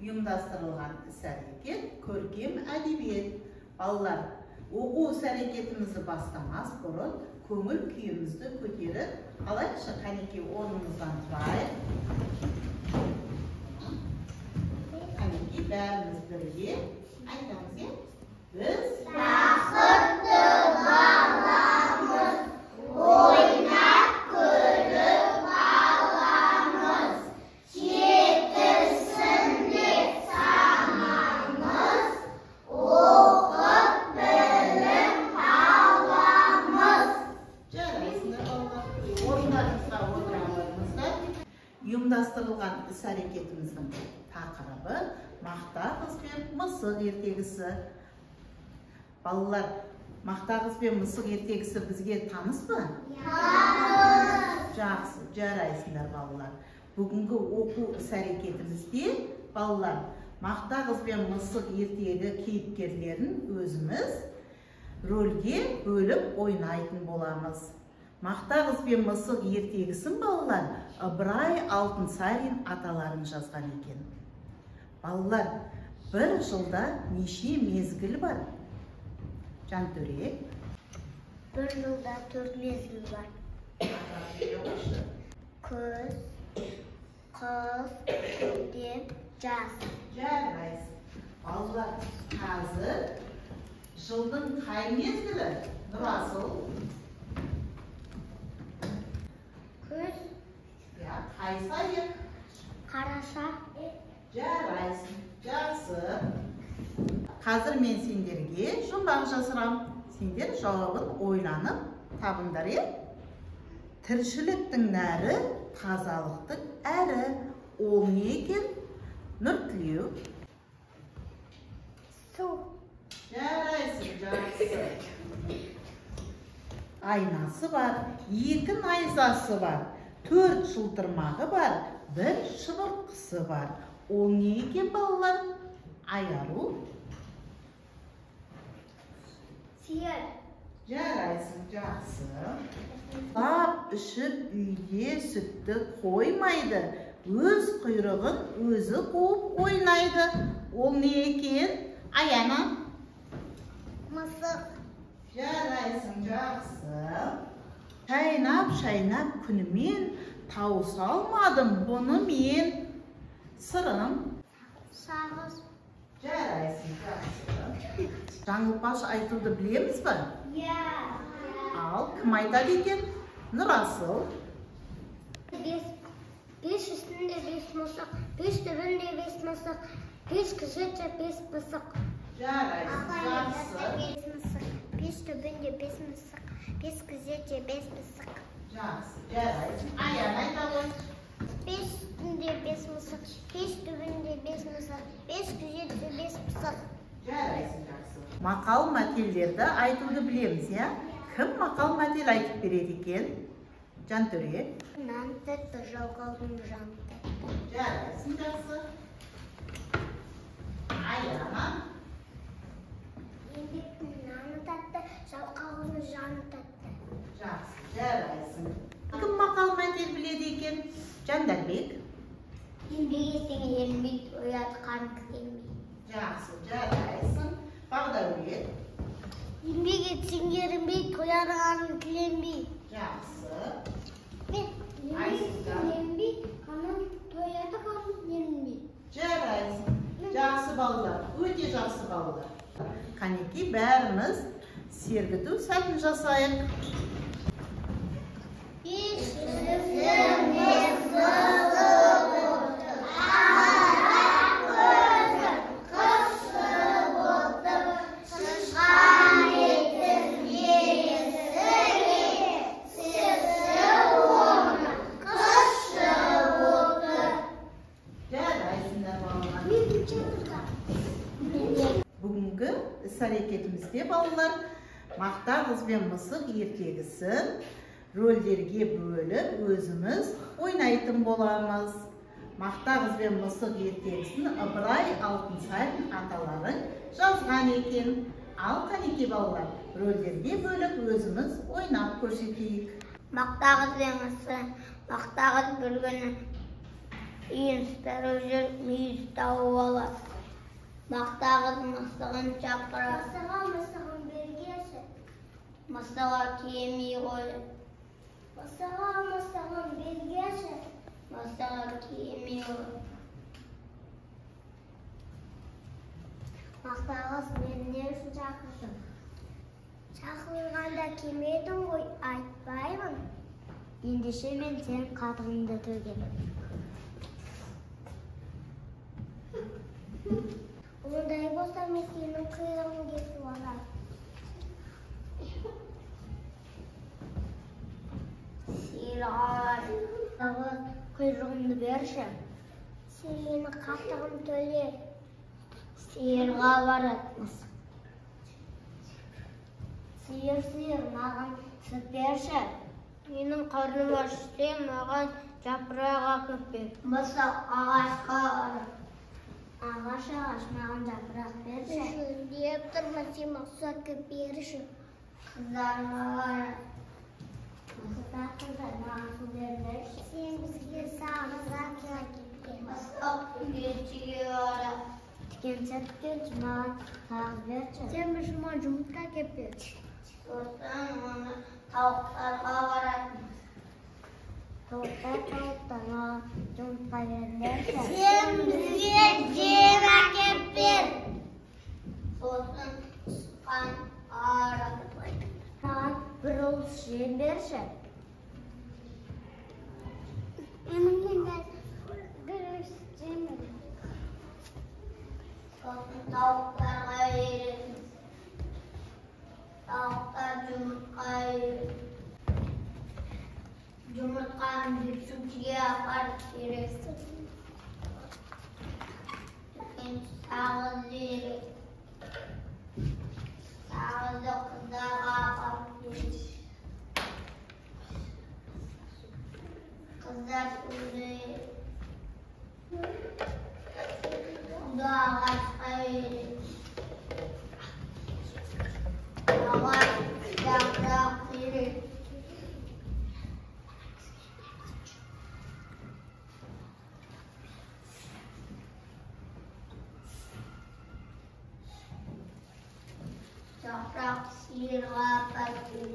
ұйымдастырылған іс-әрекет көркем әдебиет. Балалар, оқу іс-әрекетімізді бастамас бұрын көңіл күйімізді көтеріп, алайықшы, қанекей орнымыздан тұрайық. Қанекей бәріміз бірге айтамыз, е? Біз бақытты баламыз, ойнап күліп аламыз, жетілсін деп санамыз, оқып білім аламыз. Жарайсыңдар балалар, орындарыңызға отыра алыңыздар. Ұйымдастырылған іс-әрекетіміздің тақырыбы мақта қыз бен мысық ертегісі. Балалар, мақта қыз бен мысық ертегісі бізге таныс па? Жақсы, жарайсыңдар балалар. Бүгінгі оқу іс-әрекетімізде балалар, мақта қыз бен мысық ертегі кейіпкерлерін өзіміз рөлге бөліп ойнайтын боламыз. Мақта қыз бен мысық ертегісін балалар Ыбырай Алтынсарин аталарын жазған екен. Балалар, бір жылда неше мезгіл бар? Жантөре? Bir жылда 4 mezgil var. Күз, қыс, көктем, жаз. Жарайсың. Балалар, қазір жылдың қай мезгілі? Нұрасыл? Күз, Қай сайы? қараша. Жарайсың. Жақсы. Қазір мен сендерге жұмбақ жасырам. Сендер жауабын ойланып табыңдар, е? Тіршіліктің нәрі, тазалықтың әрі. Ол не екен? Нұртілеу. Су. Жарайсың, жақсы. Айнасы бар, 2 найзасы бар, 4 жылтырмағы бар, 1 шыбыртқысы бар. Ол не екен балалар? Айару. Сиыр. Жарайсың, жақсы. Тап ішіп үйде сүтті қоймайды, өз құйрығын өзі қуып ойнайды. Ол не екен? Аяна. Мысық. Жарайсың, жақсы. Шайнап күнімен тауыса алмадым бұны мен. Сырым. Сағыз. Жарайсың, жақсы. Жаңылпаш айтуды білеміз ба? Ал, кім айтады екен? Нұрасыл. 5 үстінде 5 мысық, 5 түбінде 5 мысық, 5 күзетші 5 мысық. Жарайсың, жақсы. 5 түбінде 5 мысық, 5 күзетші 5 мысық. Жақсы, жарайсың. Аян айталы. 5 үстінде 5 мысық, 5 түбінде 5 мысық, 5 күзетші 5 мысық. Жарайсың, жақсы. Мақал мәтелдерді айтуды білеміз, я? Кім мақал мәтел айтып береді екен? Жантөре. Нан тәтті, жалқаудың жан тәтті. Жарайсың, жақсы. Аяна. Еңбектің наны тәтті, жалқаудың жаны тәтті. Жақсы, жарайсың. Кім мақал мәтел біледі екен? Жандарбек. Еңбек естен ерінбей, ояды қарын кітенбей. Жақсы, жарайсың. Бағдәулет. Еңбек етсен ерінбей, тояды қарын кіленбей. Жақсы. Еңбек естен ерінбей, тояды қарын ерінбей. Жарайсың. Жақсы балалар, өте жақсы балалар. Қанекей бәріміз сергіту сәтін жасайық. Бүгінгі іс-әрекетімізде балалар мақта қыз бен мысық ертегісін рөлдерге бөліп өзіміз ойнайтын боламыз. Мақта қыз бен мысық ертегісін Ыбырай Алтынсарин аталарын жазған екен. Ал қанекей балалар, рөлдерге бөліп өзіміз ойнап көрсетейік. Мақта қыз бен мысық, мақта қыз бір күні İnster özel meyis tavı alır. Maqtağız mısığın çapıra. Mısığın belgesi. Mısığa kemiği koyur. Mısığın belgesi. Mısığa kemiği koyur. Maqtağız meni ne üçün çaqırdın? Çaqırganda kim edin koy, aytpayman. Endişe men sen qadrыңды tөгем. Onday bolsa men senin kıyrığını kesip alam. Sirgar. Kıyrığını berşem. Senin qatığını töler. Sirga baratmız. Sir mağan süt berşem. Menin karnım açtı, mağan japrağa köpek. Masa ağaçqa barat. Ağaç mağan japrak berşem. Düşün deyip durma sen maqsa köp berşem. Kızlarına barat. Masa kızlarına su berşem. Sen bizge sağlığa köp. Masa geçiyor barat. Tikençet mağan sağ berşem. Sen bizman jumurta köp. Sosan onu tavuklarga baratmız. Tavuklarga jumurta verirlerse. Sen bizge jema kep ber. Sosan çıkan ağrı. Sen bir uluş jem berşe. Eminliğinden bir uluş jem ber. Sosan tavuklarga verirler. Tavuklar yumurtlayı. Yumurtkanın bir sütüye aparıp verirsin. Sağız verir. Sağızı kızlara aparıp verir. Kızlar verir. Bu da ağaçta verir. Ağaç yaprak verir. Yaprak sirga verir.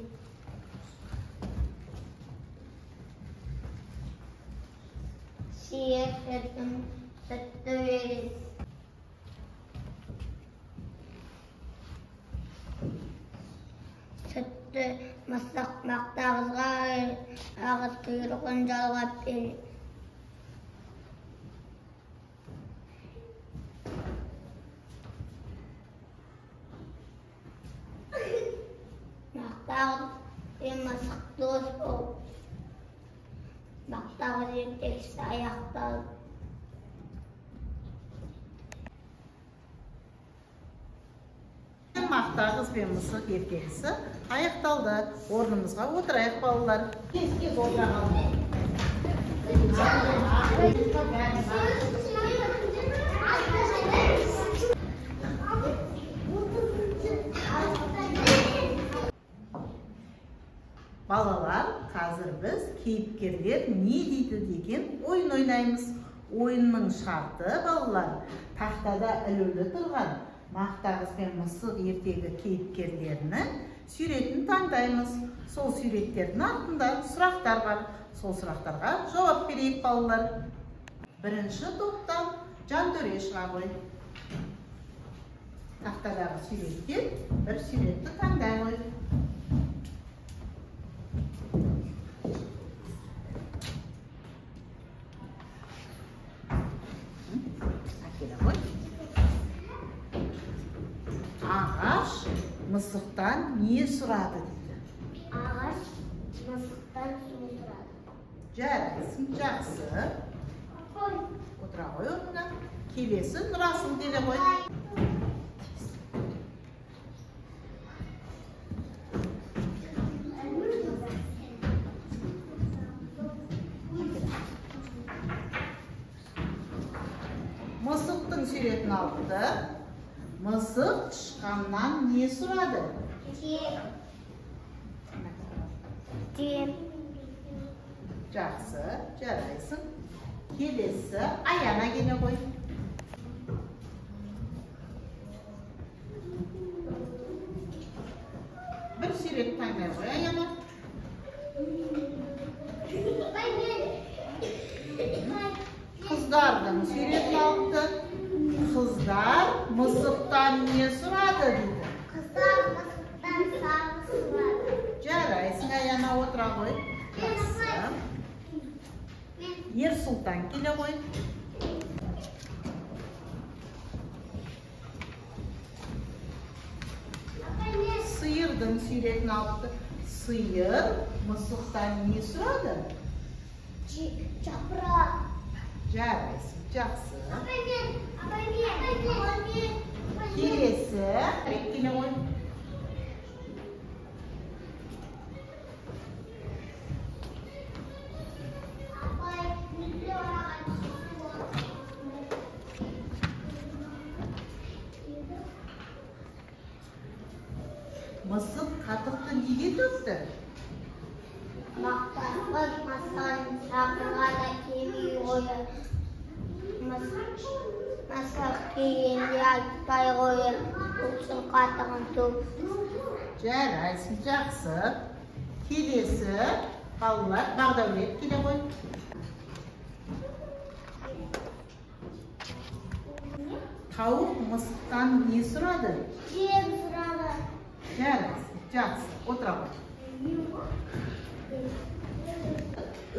Sir sütü verir. Sütü mısık maqtağızga verir. Ağız kıyrığın jalgap verir. Maqtağız ve mısık dost ol. Maqtağız ertekisi ayakta. Maqtağız ve mısık erkekisi ayaktaldı. Ornumuzga oturayık balalar. Kes oturalım. Balalar, hazır biz keyipkerler ne deydi degen oyun oynaymiz. Oyunun şartı balalar tahtada ilgili turgan Maqtağız ve mısık ertegi keyipkerlerinin suretini tandaymiz. Sol suretlerin altında suraqtar var. Sol suraqtarga jawap bereyik balalar. Birinci toptan Jantöre çığa koy. Tahtadağı suretken bir suretni tanday koy. Ağaç mısıktan niye suradı dedi. Ağaç mısıktan su suradı. Jarayсын, жақсы. Koy. Отыра қой орнына. Келесі нұрасын деле қой. Мысықтың суретін алды. Мысық тышқаннан не сұрады? Тем. Жақсы, жарайсың. Келесі Аяна келе ғой. Bir сурет таңдай ғой, Аяна. Қыздардың суретін алыпты. Қыздар мысықтан не сұрады дейді? Қыздар мысықтан сағыз сұрады. Жарайсың, Аяна, отыра ғой. Ерсұлтан келе ғой. Сиырдың суретін алыпты. Сиыр мысықтан не сұрады? Жапырақ. Жарайсың, жақсы. Келесі келе ғой. Мысық қатықты неге төкті? Мақтанған масаң шақырғанда келмей қойды. Мысық келгенде айтпай қойды. Ұлсын қатығын төкті. Жарайсың, жақсы. Келесі балалар Бағдаулет келе ғой. Тауық мысықтан не сұрады? Жем сұрады. Жарайсың, жақсы. Отыра ғой.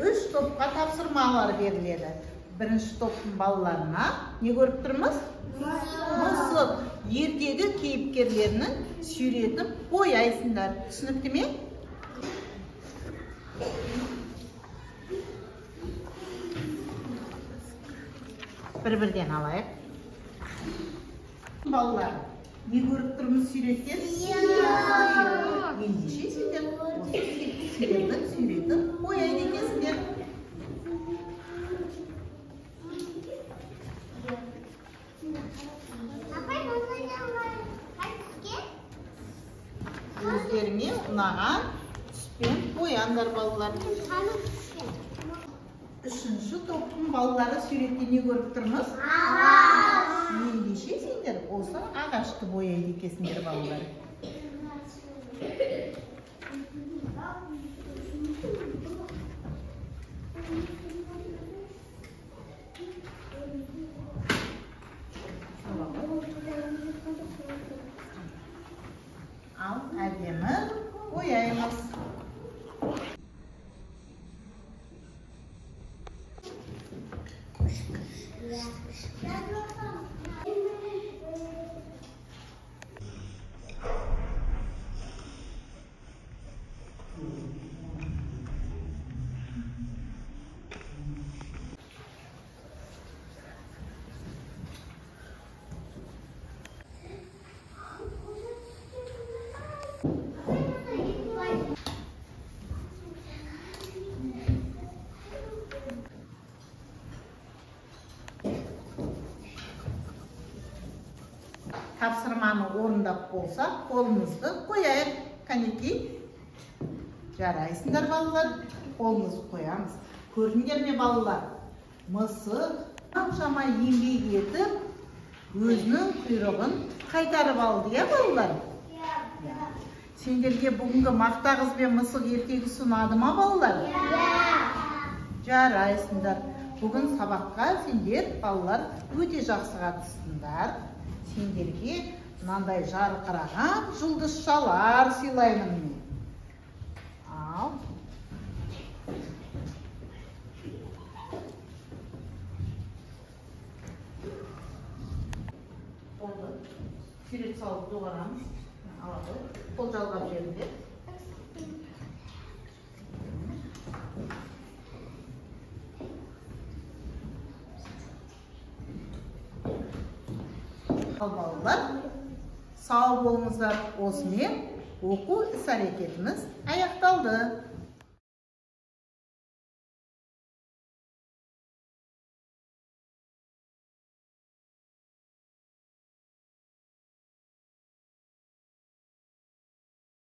3 топқа тапсырмалар беріледі. Бірінші топтың балаларына не көріп тұрмыз? Мысық. Ертегі кейіпкерлерінің суретін бояйсыңдар. Түсінікті ме? Бір-бірден алайық. Балалар, не көріп тұрмыз суреттен? Ендеше сендер осы сиырдың суретін бояйды екенсіңдер. Өздеріңе ұнаған түспен бояндар балалар. Үшінші топтың балалары суретте не көріп тұрмыз? Ендеше сендер осы ағашты бояйды екенсіңдер балалар. Ал әдемі бояймыз. Тапсырманы орындап болсақ, қолымызды қояйық. Кәнекей. Жарайсыңдар балалар. Қолымызды қоямыз. Көрдіңдер ме балалар? Мысық қаншама еңбек етіп, өзінің құйрығын қайтарып алды, я балалар? Сендерге бүгінгі мақта қыз бен мысық ертегісі ұнады ма балалар? Жарайсыңдар. Бүгін сабаққа сендер балалар өте жақсы қатыстыңдар. Сендерге мынандай жарқыраған жұлдызшалар сыйлаймын мен. Ал. Болды. Сурет салып доғарамыз. Ала ғой. Қол жалғап жерінде. Ал балалар, сау болыңыздар. Осымен оқу іс-әрекетіміз аяқталды.